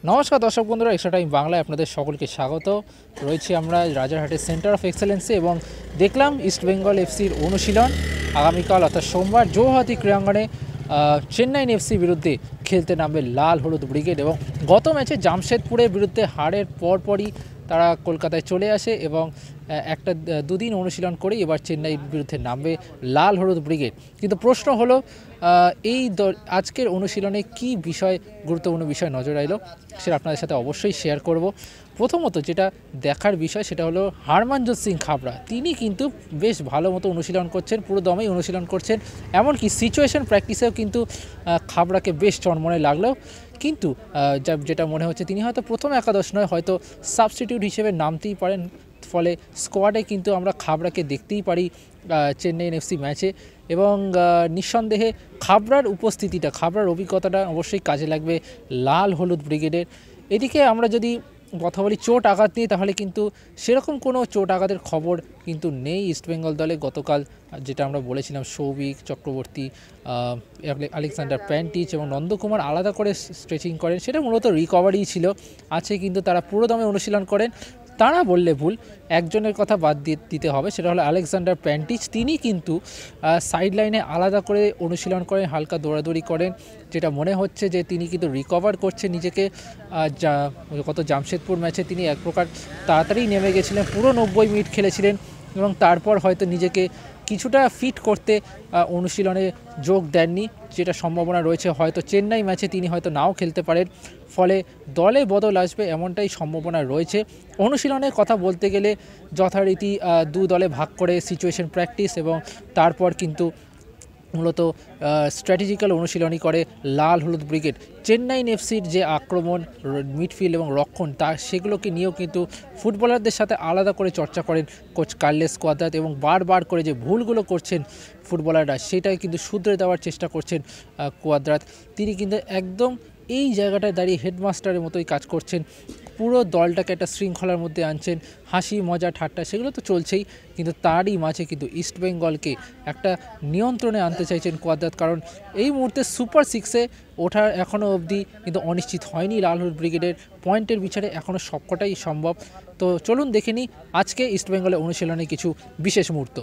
নমস্কার দর্শক বন্ধুরা, এক্সট্রা টাইম বাংলায় আপনাদের সকলকে স্বাগত। রয়েছে আমরা রাজারহাটের সেন্টার অফ এক্সেলেন্সে এবং দেখলাম ইস্টবেঙ্গল এফসির অনুশীলন। আগামীকাল অর্থাৎ সোমবার জৌহাতি ক্রীড়াঙ্গনে চেন্নাইন এফসির বিরুদ্ধে খেলতে নামবে লাল হলুদ ব্রিগেড। এবং গত ম্যাচে জামশেদপুরের বিরুদ্ধে হারের পরপরই তারা কলকাতায় চলে আসে এবং একটা দুদিন অনুশীলন করে এবার চেন্নাইয়ের বিরুদ্ধে নামবে লাল হলুদ ব্রিগেড। কিন্তু প্রশ্ন হলো এই আজকের অনুশীলনে কি বিষয়, গুরুত্বপূর্ণ বিষয় নজর এলো সেটা আপনাদের সাথে অবশ্যই শেয়ার করব। প্রথমত যেটা দেখার বিষয় সেটা হলো হরমনজোত সিং খাবড়া, তিনি কিন্তু বেশ ভালো মতো অনুশীলন করছেন, পুরো দমেই অনুশীলন করছেন। এমনকি সিচুয়েশন প্র্যাকটিসেও কিন্তু খাবড়াকে বেশ চনমনে লাগলেও কিন্তু যেটা মনে হচ্ছে তিনি হয়তো প্রথম একাদশ নয়, হয়তো সাবস্টিটিউট হিসেবে নামতেই পারেন। ফলে স্কোয়াডে কিন্তু আমরা খাবড়াকে দেখতেই পারি চেন্নাইন এফসি ম্যাচে। এবং নিঃসন্দেহে খাবড়ার উপস্থিতিটা, খাবড়ার অভিজ্ঞতাটা অবশ্যই কাজে লাগবে লাল হলুদ ব্রিগেডের। এদিকে আমরা যদি কথা বলি চোট আঘাত নিয়ে, তাহলে কিন্তু সেরকম কোনো চোট আঘাতের খবর কিন্তু নেই ইস্টবেঙ্গল দলে। গতকাল যেটা আমরা বলেছিলাম, সৌভিক চক্রবর্তী, আলেকজান্ডার প্যান্টিচ এবং নন্দকুমার আলাদা করে স্ট্রেচিং করেন, সেটা মূলত রিকভারি ছিল। আছে কিন্তু তারা পুরোদমে অনুশীলন করেন। তারা বললে ভুল, একজনের কথা বাদ দিতে হবে, সেটা হলো আলেকজান্ডার প্যান্টিচ। তিনি কিন্তু সাইড লাইনে আলাদা করে অনুশীলন করেন, হালকা দৌড়াদৌড়ি করেন, যেটা মনে হচ্ছে যে তিনি কিন্তু রিকভার করছেন নিজেকে। গত জামশেদপুর ম্যাচে তিনি এক প্রকার তাড়াতাড়ি নেমে গেছিলেন, পুরো 90 মিনিট খেলেছিলেন এবং তারপর হয়তো নিজেকে কিছুটা ফিট করতে অনুশীলনে যোগ দেননি, যেটা সম্ভাবনা রয়েছে হয়তো চেন্নাই ম্যাচে তিনি হয়তো নাও খেলতে পারেন। ফলে দলে বদল আসবে এমনটাই সম্ভাবনা রয়েছে। অনুশীলনের কথা বলতে গেলে যথারীতি দু দলে ভাগ করে সিচুয়েশন প্র্যাকটিস এবং তারপর কিন্তু মূলত স্ট্র্যাটেজিক্যাল অনুশীলনই করে লাল হলুদ ব্রিগেড। চেন্নাইন এফসির যে আক্রমণ, মিডফিল্ড এবং রক্ষণ, সেগুলোকে নিয়েও কিন্তু ফুটবলারদের সাথে আলাদা করে চর্চা করেন কোচ কার্লোস কোয়াদ্রাত এবং বারবার করে যে ভুলগুলো করছেন ফুটবলাররা সেটাই কিন্তু শুধরে দেওয়ার চেষ্টা করছেন কোয়াদ্রাত। তিনি কিন্তু একদম এই জায়গাটায় দাঁড়িয়ে হেডমাস্টারের মতোই কাজ করছেন, পুরো দলটাকে একটা শৃঙ্খলার মধ্যে আনছেন। হাসি মজা ঠাট্টা সেগুলো তো চলছেই, কিন্তু তারই মাঝে কিন্তু ইস্টবেঙ্গলকে একটা নিয়ন্ত্রণে আনতে চাইছেন কোয়াদ্রাত। কারণ এই মুহূর্তে সুপার সিক্সে ওঠার এখনও অবধি কিন্তু অনিশ্চিত হয়নি লাল হলুদ ব্রিগেডের। পয়েন্টের বিচারে এখনও সবকটাই সম্ভব। তো চলুন দেখে নিই আজকে ইস্টবেঙ্গলের অনুশীলনে কিছু বিশেষ মুহূর্ত।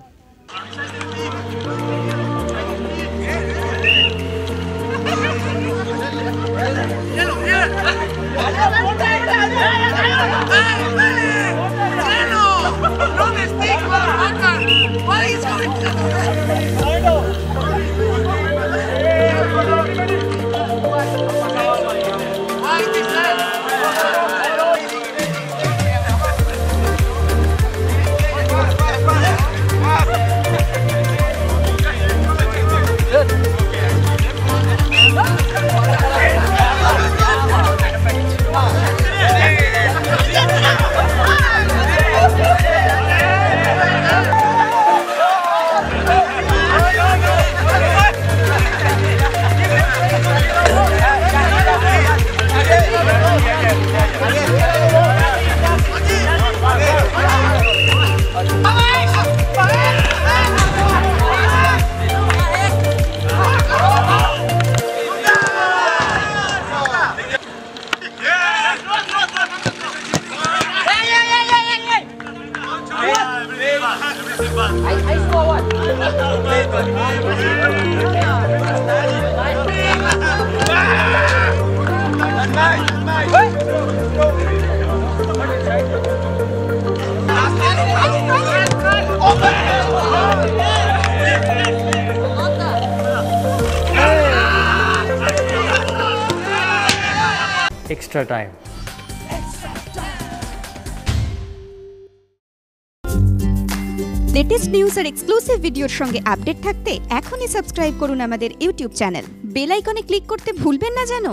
Extra time. লেটেস্ট নিউজ আর এক্সক্লুসিভ ভিডিওর সঙ্গে আপডেট থাকতে এখনই সাবস্ক্রাইব করুন আমাদের ইউটিউব চ্যানেল। বেল আইকনে ক্লিক করতে ভুলবেন না যেন।